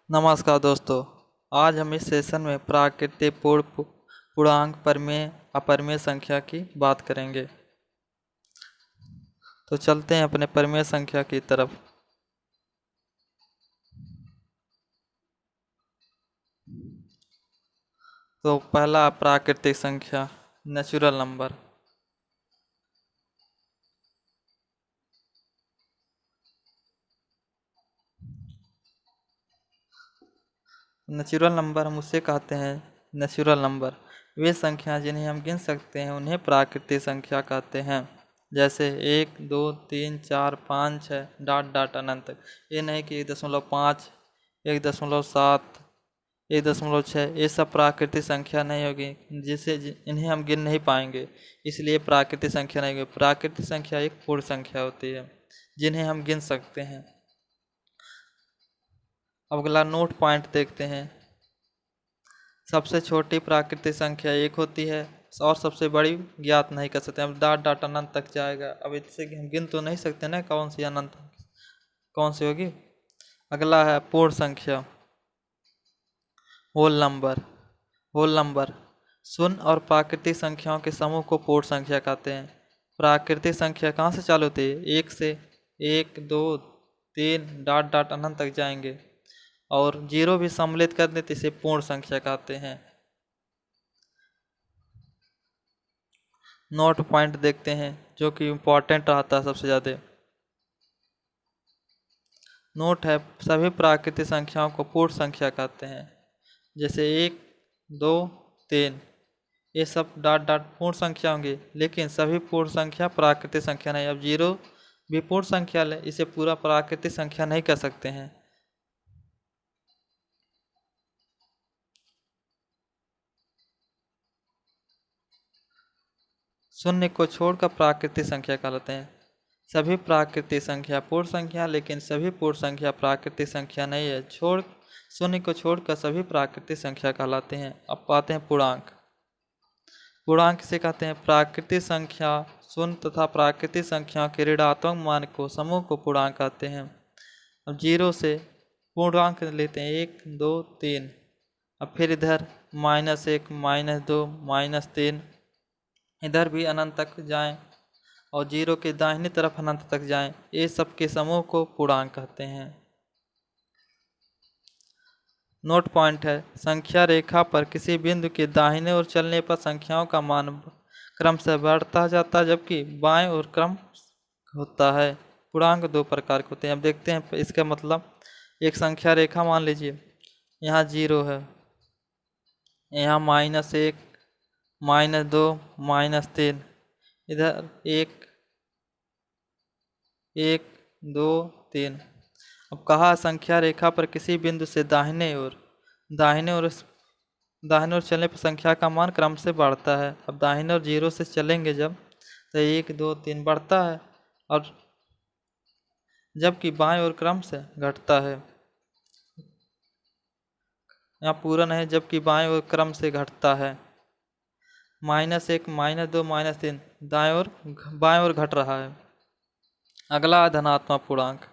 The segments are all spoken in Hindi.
नमस्कार दोस्तों। आज हम इस सेशन में प्राकृतिक पूर्णांक परिमेय अपरिमेय संख्या की बात करेंगे। तो चलते हैं अपने परिमेय संख्या की तरफ। तो पहला प्राकृतिक संख्या नेचुरल नंबर। नेचुरल नंबर हम उसे कहते हैं नेचुरल नंबर। वे संख्या जिन्हें हम गिन सकते हैं उन्हें प्राकृतिक संख्या कहते हैं। जैसे 1, 2, 3, 4, 5, 6 डॉट डॉट अनंत तक। ये नहीं कि 1.5, 1.7, 1.6 ये सब प्राकृतिक संख्या नहीं होगी इन्हें हम गिन नहीं पाएंगे, इसलिए प्राकृतिक संख्या नहीं होगी। प्राकृतिक संख्या एक पूर्ण संख्या होती है जिन्हें हम गिन सकते हैं। अब अगला नोट पॉइंट देखते हैं। सबसे छोटी प्राकृतिक संख्या 1 होती है और सबसे बड़ी ज्ञात नहीं कर सकते। हम डॉट डॉट अनंत तक जाएगा, अब इससे हम गिन तो नहीं सकते ना कौन सी अनंत कौन सी होगी। अगला है पूर्ण संख्या होल नंबर। होल नंबर शून्य और प्राकृतिक संख्याओं के समूह को पूर्ण संख्या कहते हैं। प्राकृतिक संख्या कहाँ से चालू होती है? 1 से। 1, 2, 3 डॉट डॉट अनंत तक जाएंगे और 0 भी सम्मिलित कर देते इसे पूर्ण संख्या कहते हैं। नोट पॉइंट देखते हैं जो कि इम्पोर्टेंट रहता है सबसे ज़्यादा। नोट है सभी प्राकृतिक संख्याओं को पूर्ण संख्या कहते हैं। जैसे 1, 2, 3 ये सब डॉट डॉट पूर्ण संख्या होंगी, लेकिन सभी पूर्ण संख्या प्राकृतिक संख्या नहीं। अब 0 भी पूर्ण संख्या है, इसे पूरा प्राकृतिक संख्या नहीं कह सकते हैं। शून्य को छोड़कर प्राकृतिक संख्या कहलाते हैं। सभी प्राकृतिक संख्या पूर्ण संख्या, लेकिन सभी पूर्ण संख्या प्राकृतिक संख्या नहीं है। शून्य को छोड़कर सभी प्राकृतिक संख्या कहलाते हैं। अब पाते हैं पूर्णांक। पूर्णांक से कहते हैं प्राकृतिक संख्या शून्य तथा प्राकृतिक संख्याओं के ऋणात्मक मान को समूह को पूर्णांक कहते हैं। अब 0 से पूर्णांक लेते हैं 1, 2, 3। अब फिर इधर -1, -2, -3 इधर भी अनंत तक जाएं और 0 के दाहिनी तरफ अनंत तक जाएं। ये सब के समूह को पूर्णांक कहते हैं। नोट पॉइंट है संख्या रेखा पर किसी बिंदु के दाहिने ओर चलने पर संख्याओं का मान क्रम से बढ़ता जाता है, जबकि बाएं ओर क्रम होता है। पूर्णांक दो प्रकार के होते हैं। अब देखते हैं इसका मतलब। एक संख्या रेखा मान लीजिए, यहाँ 0 है, यहाँ -1, -2, -3, इधर 1, 1, 2, 3। अब कहा संख्या रेखा पर किसी बिंदु से दाहिने ओर दाहिने ओर चलने पर संख्या का मान क्रम से बढ़ता है। अब दाहिने ओर 0 से चलेंगे जब, तो 1, 2, 3 बढ़ता है और जबकि बाएं ओर क्रम से घटता है। यहाँ पूर्ण है, जबकि बाएं ओर क्रम से घटता है। -1, -2, -3 बाएं ओर घट रहा है। अगला है धनात्मक पूर्णांक।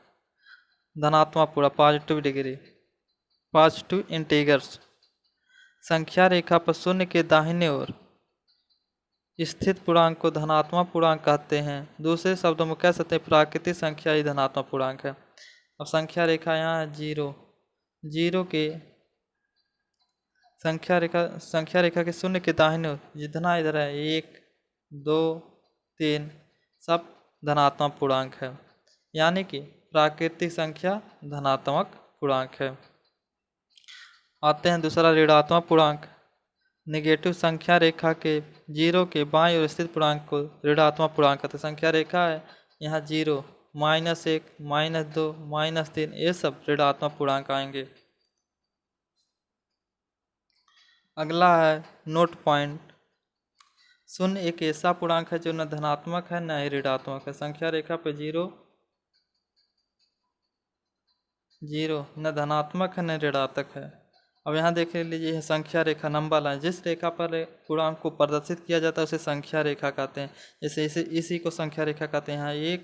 धनात्मक पूर्णांक पॉजिटिव डिग्री, पॉजिटिव इंटीजर्स। संख्या रेखा पर शून्य के दाहिने ओर स्थित पूर्णांक को धनात्मक पूर्णांक कहते हैं। दूसरे शब्दों में कह सकते हैं प्राकृतिक संख्या ही धनात्मक पूर्णांक है। अब संख्या रेखा यहाँ है 0, 0 के संख्या रेखा के शून्य के दाहिने ओर जितना इधर है 1, 2, 3 सब धनात्मक पूर्णांक है, यानी कि प्राकृतिक संख्या धनात्मक पूर्णांक है। आते हैं दूसरा ऋणात्मक पूर्णांक। नेगेटिव संख्या रेखा के 0 के बाईं ओर स्थित पूर्णांक को ऋणात्मक पूर्णांक कहते हैं। संख्या रेखा है यहाँ 0, -1, -2, -3 ये सब ऋणात्मक पूर्णांक आएंगे। अगला है नोट पॉइंट। शून्य एक ऐसा पूर्णांक है जो न धनात्मक है न ही ऋणात्मक है। संख्या रेखा पे 0 न धनात्मक है न ऋणात्मक है। अब यहाँ देख लीजिए संख्या रेखा नंबर लाइन, जिस रेखा पर पूर्णांक को प्रदर्शित किया जाता है उसे संख्या रेखा कहते हैं। जैसे इसी को संख्या रेखा कहते हैं। यहाँ 1,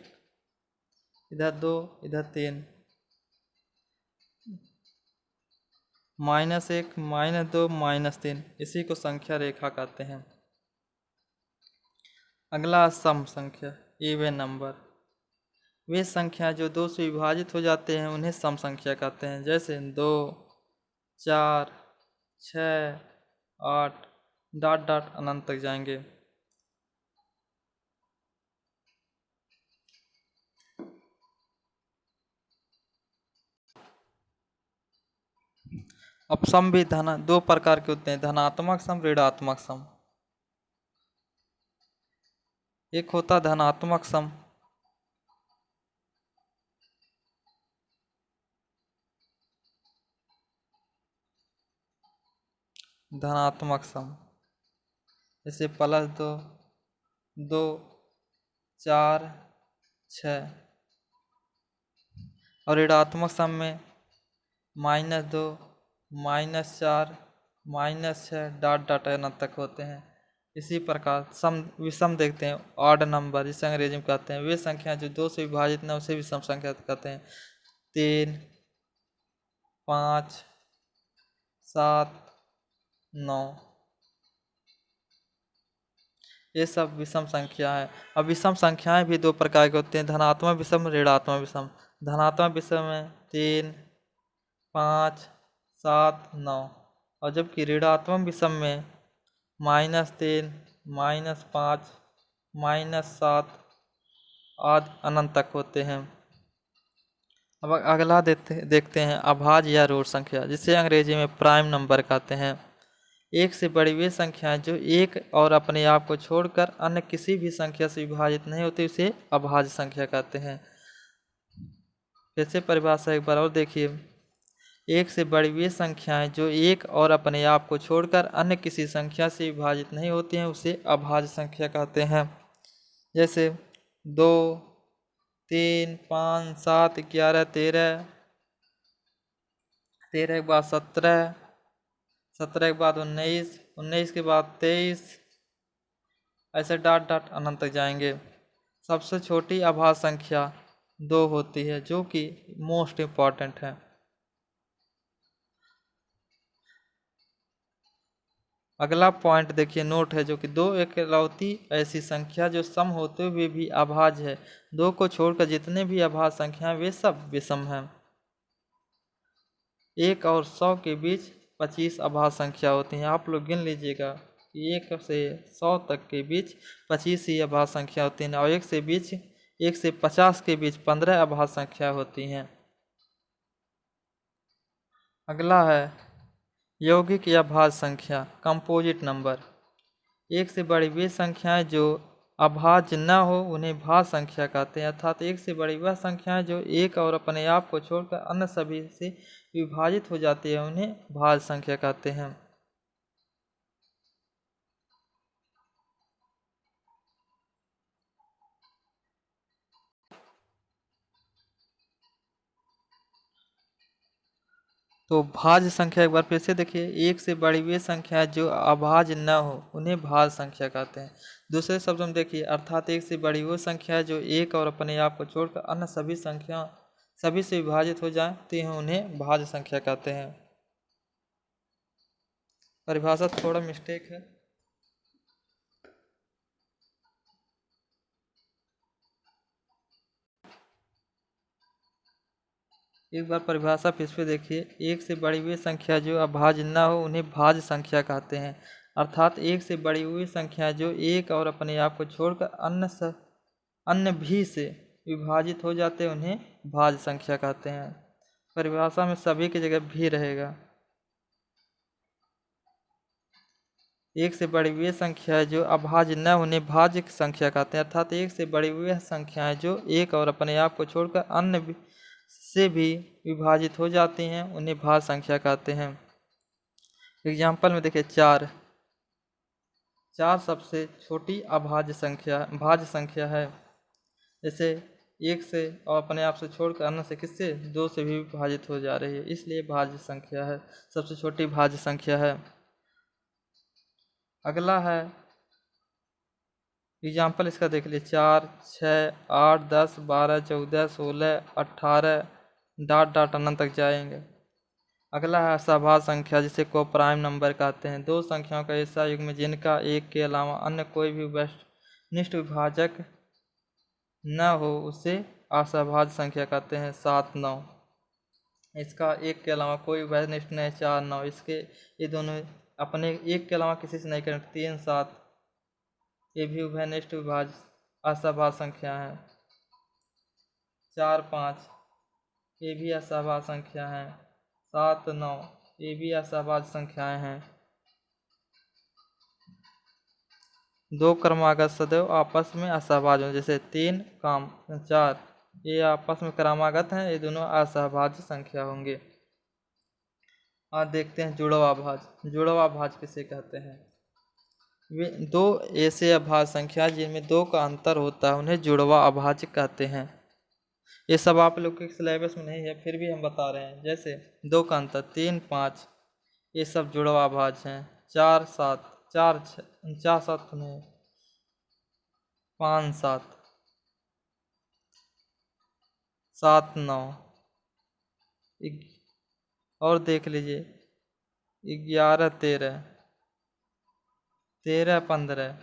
इधर 2, इधर 3। -1, -2, -3, इसी को संख्या रेखा कहते हैं। अगला सम संख्या, इवन नंबर। वे संख्या जो 2 से विभाजित हो जाते हैं उन्हें सम संख्या कहते हैं। जैसे 2, 4, 6, 8 डॉट डॉट अनंत तक जाएंगे। अब सम भी दो प्रकार के होते हैं, धनात्मक सम, ऋणात्मक सम। एक होता धनात्मक सम, धनात्मक सम जैसे +2, 2, 4, 6। और ऋणात्मक सम में -2, -4, -6 डॉट डॉट अनंत तक होते हैं। इसी प्रकार सम विषम देखते हैं, ऑड नंबर जिसे अंग्रेजी में कहते हैं। वे संख्या जो 2 से विभाजित न उसे विषम संख्या कहते हैं। 3, 5, 7, 9, ये सब विषम संख्या है। अब विषम संख्याएं भी 2 प्रकार के होते हैं, धनात्मक विषम, ऋणात्मक विषम। धनात्मक विषम में 3, 5, 7, 9। और जबकि ऋणात्मक विषम में -3, -5, -7 आदि अनंत तक होते हैं। अब अगला देखते हैं अभाज्य या ऋण संख्या, जिसे अंग्रेजी में प्राइम नंबर कहते हैं। एक से बड़ी वे संख्याएं जो एक और अपने आप को छोड़कर अन्य किसी भी संख्या से विभाजित नहीं होती, उसे अभाज्य संख्या कहते हैं। फिर से परिभाषा एक बार और देखिए। एक से बड़ी वे संख्याएं जो एक और अपने आप को छोड़कर अन्य किसी संख्या से विभाजित नहीं होती हैं, उसे अभाज्य संख्या कहते हैं। जैसे 2, 3, 5, 7, 11, 13, 13 के बाद 17, 17 के बाद 19, 19 के बाद 23, ऐसे डॉट डॉट अनंत तक जाएंगे। सबसे छोटी अभाज्य संख्या 2 होती है, जो कि मोस्ट इम्पॉर्टेंट है। अगला पॉइंट देखिए, नोट है, जो कि 2 इकलौती ऐसी संख्या जो सम होते हुए भी अभाज्य है। 2 को छोड़कर जितने भी अभाज्य संख्याएं वे सब विषम हैं। 1 और 100 के बीच 25 अभाज्य संख्या होती हैं। आप लोग गिन लीजिएगा कि 1 से 100 तक के बीच 25 ही अभाज्य संख्या होती हैं, और 1 से 50 के बीच 15 अभाज्य संख्या होती हैं। अगला है यौगिक या भाज्य संख्या, कंपोजिट नंबर। एक से बड़ी वे संख्याएं जो अभाज्य न हो उन्हें भाज्य संख्या कहते हैं। अर्थात एक से बड़ी वह संख्याएं जो एक और अपने आप को छोड़कर अन्य सभी से विभाजित हो जाती है, उन्हें भाज्य संख्या कहते हैं। तो भाज्य संख्या एक बार फिर से देखिए। एक से बड़ी वे संख्या जो अभाज्य न हो उन्हें भाज्य संख्या कहते हैं। दूसरे शब्दों में देखिए, अर्थात एक से बड़ी वो संख्या जो एक और अपने आप को छोड़कर अन्य सभी से विभाजित हो जाती हैं, उन्हें भाज्य संख्या कहते हैं। परिभाषा थोड़ा मिस्टेक है। एक बार परिभाषा फिर से देखिए। एक से बड़ी हुई संख्या जो अभाज्य न हो उन्हें भाज्य संख्या कहते हैं। अर्थात एक से बड़ी हुई संख्या जो एक और अपने आप को छोड़कर अन्य भी से विभाजित हो जाते हैं, उन्हें भाज्य संख्या कहते हैं। परिभाषा में सभी की जगह भी रहेगा। एक से बड़ी हुई संख्या जो अभाज्य न उन्हें भाज्य संख्या कहते हैं। अर्थात एक से बड़ी हुई संख्याएं जो एक और अपने आप को छोड़कर अन्य से भी विभाजित हो जाती हैं, उन्हें भाज्य संख्या कहते हैं। एग्जाम्पल में देखिए, 4 सबसे छोटी भाज्य संख्या है। जैसे 1 से और अपने आप से छोड़कर अन्य से किससे 2 से भी विभाजित हो जा रही है, इसलिए भाज्य संख्या है, सबसे छोटी भाज्य संख्या है। अगला है एग्जाम्पल, इसका देख लीजिए। 4, 6, 8, 10, 12, 14, 16, 18 डॉट डॉट अनंत तक जाएंगे। अगला है असहभाज्य संख्या, जिसे को प्राइम नंबर कहते हैं। दो संख्याओं का ऐसा युग्म जिनका एक के अलावा अन्य कोई भी वस्तुनिष्ठ विभाजक न हो उसे असहभाज्य संख्या कहते हैं। 7, 9, इसका एक के अलावा कोई वस्तुनिष्ठ नहीं। 4, 9, इसके ये दोनों अपने एक के अलावा किसी से नहीं करेंगे। 3, 7, ये भी उभयनिष्ठ विभाज्य असहभाज्य संख्या है। 4, 5, ये भी असहभाज्य संख्या है। 7, 9, ये भी असहभाज्य संख्याएं हैं। दो क्रमागत सदैव आपस में असहभाज्य हों, जैसे 3, 4, ये आपस में क्रमागत हैं, ये दोनों असहभाज्य संख्या होंगे। आज देखते हैं जुड़वा भाज्य। जुड़वा भाज्य किसे कहते हैं? वे दो ऐसे अभाज्य संख्या जिनमें दो का अंतर होता है उन्हें जुड़वा अभाज्य कहते हैं। ये सब आप लोग के सिलेबस में नहीं है, फिर भी हम बता रहे हैं। जैसे 2 का अंतर, 3, 5, ये सब जुड़वा भाज्य हैं। 4, 7, 4, 7 नहीं, 5, 7, 7, 9, और देख लीजिए 11, 13, 13, 15,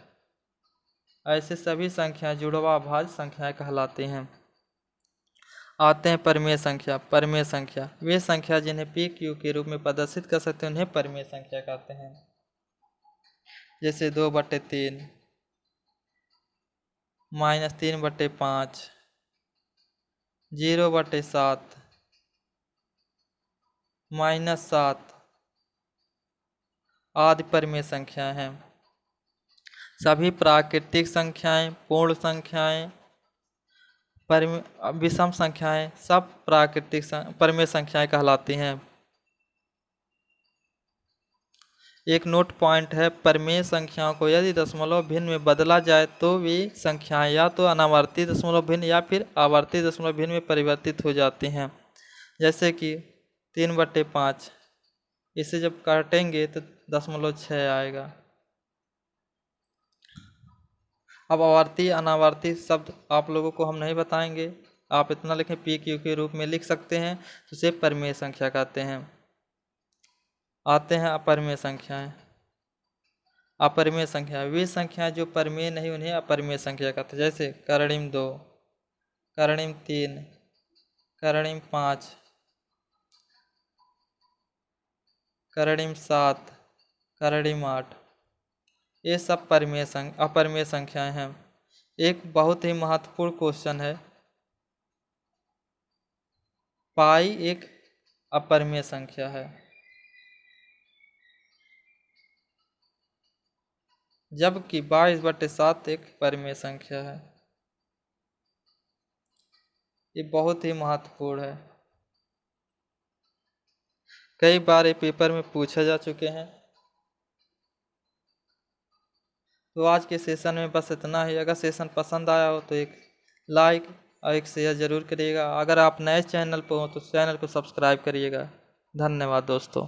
ऐसे सभी संख्याएं जुड़वा भाज्य संख्याएं कहलाती हैं। आते हैं परिमेय संख्या। परिमेय संख्या वे संख्या जिन्हें पी क्यू के रूप में प्रदर्शित कर सकते हैं उन्हें परिमेय संख्या कहते हैं। जैसे 2/3, -3/5, 0/7, -7 आदि परिमेय संख्याएं हैं। सभी प्राकृतिक संख्याएं, पूर्ण संख्याएं, विषम संख्याएं सब प्राकृतिक परिमेय संख्याएं कहलाती हैं। एक नोट पॉइंट है, परिमेय संख्याओं को यदि दशमलव भिन्न में बदला जाए तो वे संख्याएं या तो अनावर्ती दशमलव भिन्न या फिर आवर्ती दशमलव भिन्न में परिवर्तित हो जाती हैं। जैसे कि 3/5, इसे जब काटेंगे तो 0.6 आएगा। अब आवर्ती अनावर्ती शब्द आप लोगों को हम नहीं बताएंगे, आप इतना लिखें पी क्यू के रूप में लिख सकते हैं, तो उसे परिमेय संख्या कहते हैं। आते हैं अपरिमेय संख्याएं। अपरिमेय संख्या वे संख्याएं जो परिमेय नहीं उन्हें अपरिमेय संख्या कहते हैं। जैसे करणिम 2, करणिम 3, करणिम 5, करणिम 7, करणिम 8, ये सब अपरिमेय संख्याएं हैं। एक बहुत ही महत्वपूर्ण क्वेश्चन है, पाई एक अपरिमेय संख्या है, जबकि 22/7 एक परिमेय संख्या है। ये बहुत ही महत्वपूर्ण है, कई बार ये पेपर में पूछे जा चुके हैं। तो आज के सेशन में बस इतना ही। अगर सेशन पसंद आया हो तो एक लाइक और एक शेयर ज़रूर करिएगा। अगर आप नए चैनल पर हो तो चैनल को सब्सक्राइब करिएगा। धन्यवाद दोस्तों।